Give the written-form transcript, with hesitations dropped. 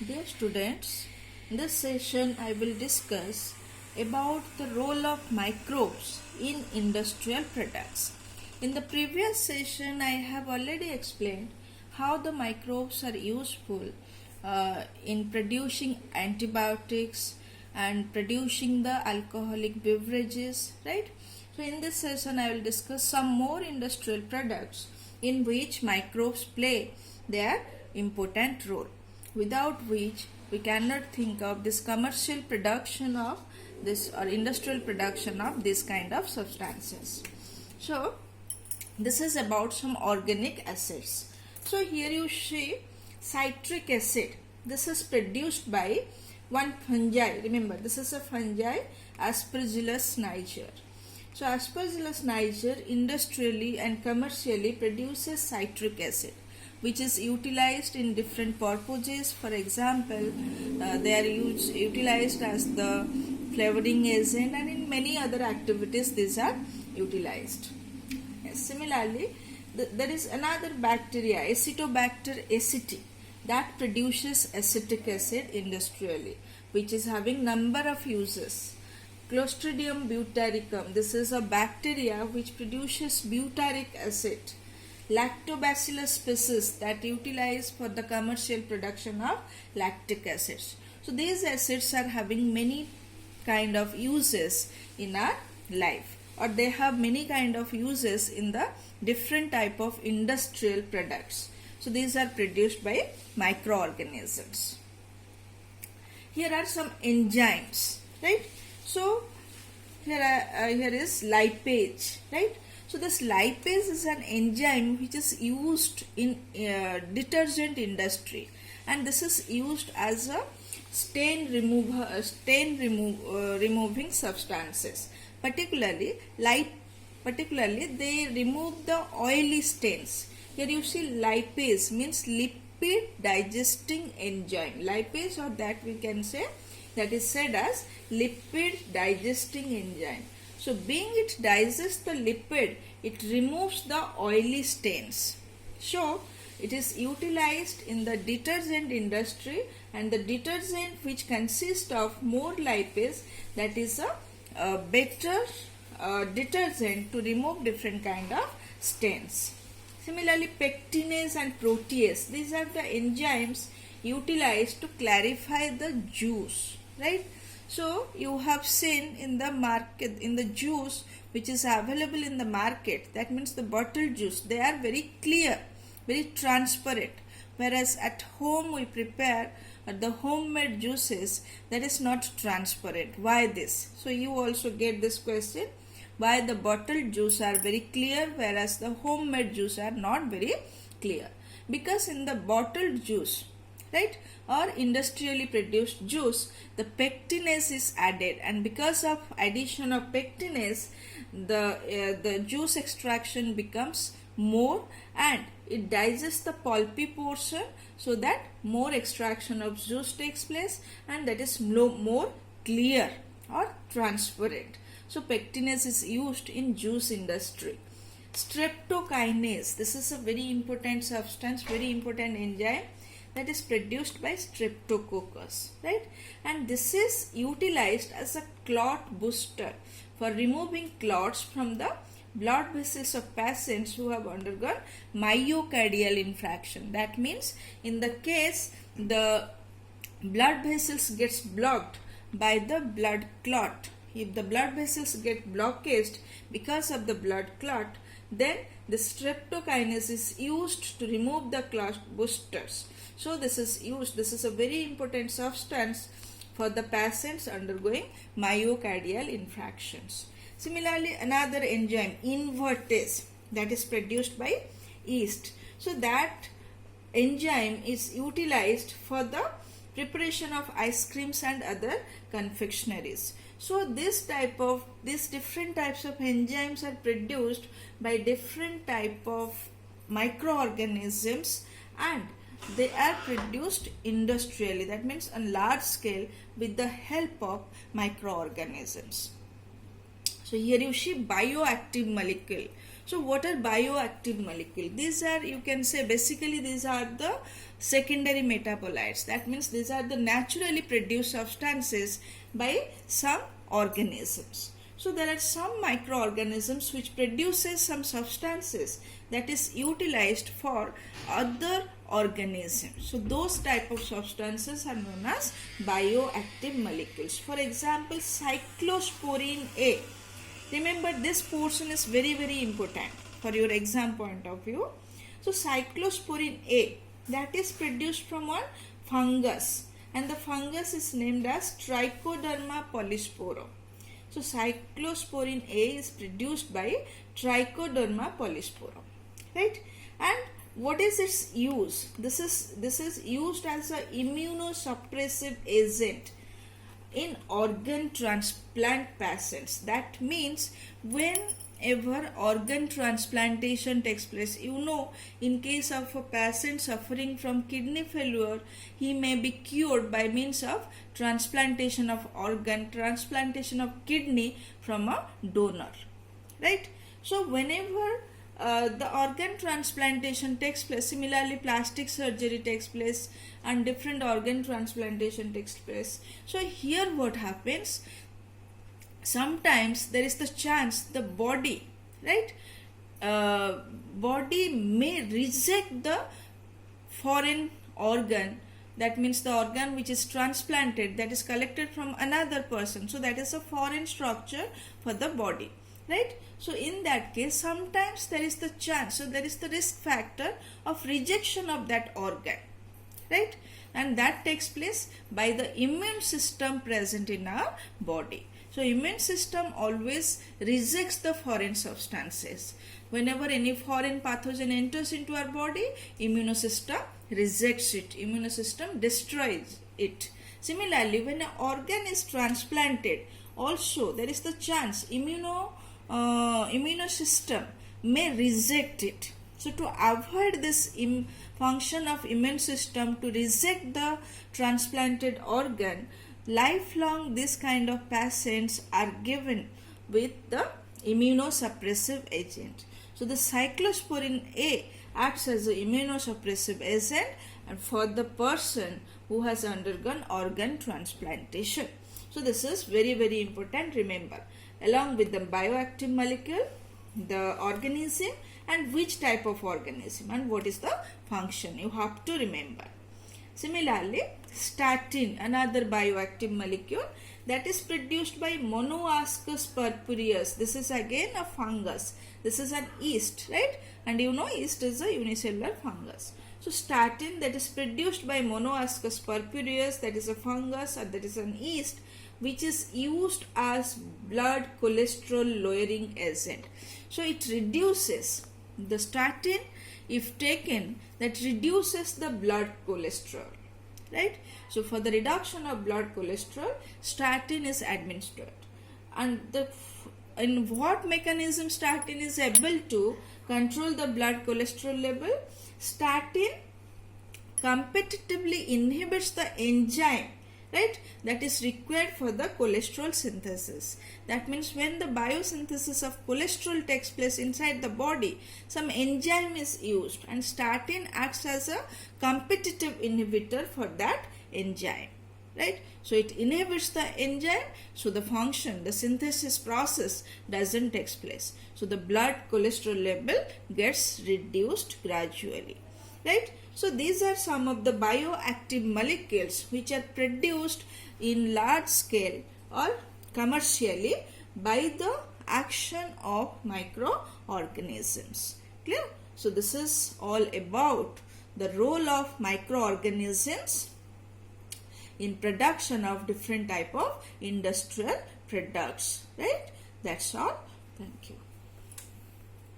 Dear students, in this session I will discuss about the role of microbes in industrial products. In the previous session I have already explained how the microbes are useful in producing antibiotics and producing the alcoholic beverages, right? So in this session I will discuss some more industrial products in which microbes play their important role, without which we cannot think of this commercial production of this or industrial production of this kind of substances. So this is about some organic acids. So here you see citric acid. This is produced by one fungi. Remember, this is a fungi, Aspergillus niger. So Aspergillus niger industrially and commercially produces citric acid, which is utilized in different purposes. For example, they are utilized as the flavoring agent, and in many other activities these are utilized. Similarly, there is another bacteria, Acetobacter aceti, that produces acetic acid industrially, which is having number of uses. Clostridium butyricum, this is a bacteria which produces butyric acid. Lactobacillus species, that utilized for the commercial production of lactic acids. So these acids are having many kind of uses in our life, or they have many kind of uses in the different type of industrial products. So these are produced by microorganisms. Here are some enzymes, right? So here is lipase, right? So this lipase is an enzyme which is used in detergent industry, and this is used as a removing substances. Particularly they remove the oily stains. Here you see lipase means lipid digesting enzyme. Lipase, or that we can say, that is said as lipid digesting enzyme. So being it digests the lipid, it removes the oily stains. So it is utilized in the detergent industry, and the detergent which consists of more lipase, that is a better detergent to remove different kind of stains. Similarly, pectinase and protease, these are the enzymes utilized to clarify the juice, right? So you have seen in the market, in the juice which is available in the market, that means the bottled juice, they are very clear, very transparent, whereas at home we prepare the homemade juices, that is not transparent. Why this? So you also get this question, why the bottled juice are very clear whereas the homemade juice are not very clear? Because in the bottled juice, right, or industrially produced juice, the pectinase is added, and because of addition of pectinase, the juice extraction becomes more, and it digests the pulpy portion, so that more extraction of juice takes place, and that is more clear or transparent. So pectinase is used in juice industry. Streptokinase, this is a very important substance, very important enzyme, that is produced by Streptococcus, right? And this is utilized as a clot booster for removing clots from the blood vessels of patients who have undergone myocardial infarction. That means in the case the blood vessels gets blocked by the blood clot, if the blood vessels get blockaged because of the blood clot, then the streptokinase is used to remove the clot boosters. So this is used, this is a very important substance for the patients undergoing myocardial infarctions. Similarly, another enzyme, invertase, that is produced by yeast. So that enzyme is utilized for the preparation of ice creams and other confectionaries. So these different types of enzymes are produced by different type of microorganisms, and they are produced industrially, that means on large scale with the help of microorganisms. So here you see bioactive molecule. So what are bioactive molecules? These are, you can say, basically these are the secondary metabolites. That means these are the naturally produced substances by some organisms. So there are some microorganisms which produces some substances that is utilized for other organisms. So those type of substances are known as bioactive molecules. For example, cyclosporin A. Remember, this portion is very, very important for your exam point of view. So cyclosporin A, that is produced from one fungus, and the fungus is named as Trichoderma polysporo. So cyclosporin A is produced by Trichoderma polysporo, right? And what is its use? This is used as an immunosuppressive agent in organ transplant patients. That means whenever organ transplantation takes place, you know, in case of a patient suffering from kidney failure, he may be cured by means of transplantation of organ, transplantation of kidney from a donor, right? So whenever the organ transplantation takes place, similarly plastic surgery takes place and different organ transplantation takes place. So here what happens, sometimes there is the chance the body, right, body may reject the foreign organ. That means the organ which is transplanted, that is collected from another person. So that is a foreign structure for the body, right? So in that case, sometimes there is the chance, so there is the risk factor of rejection of that organ, right? And that takes place by the immune system present in our body. So immune system always rejects the foreign substances. Whenever any foreign pathogen enters into our body, immune system rejects it, immune system destroys it. Similarly, when an organ is transplanted, also there is the chance immune system may reject it. So to avoid this function of immune system to reject the transplanted organ, lifelong this kind of patients are given with the immunosuppressive agent. So the cyclosporin A acts as an immunosuppressive agent and for the person who has undergone organ transplantation. So this is very, very important. Remember, along with the bioactive molecule, the organism, and which type of organism and what is the function, you have to remember. Similarly, statin, another bioactive molecule that is produced by Monoascus purpureus. This is again a fungus. This is an yeast, right? And you know yeast is a unicellular fungus. So statin that is produced by Monoascus purpureus, that is a fungus or that is an yeast, which is used as blood cholesterol lowering agent. So it reduces the statin, if taken, that reduces the blood cholesterol, right? So for the reduction of blood cholesterol, statin is administered. And in what mechanism statin is able to control the blood cholesterol level? Statin competitively inhibits the enzyme, right, that is required for the cholesterol synthesis. That means when the biosynthesis of cholesterol takes place inside the body, some enzyme is used and statin acts as a competitive inhibitor for that enzyme, right? So it inhibits the enzyme, so the function, the synthesis process doesn't take place. So the blood cholesterol level gets reduced gradually, right? So these are some of the bioactive molecules which are produced in large scale or commercially by the action of microorganisms. Clear? So this is all about the role of microorganisms in production of different type of industrial products, right? That's all. Thank you.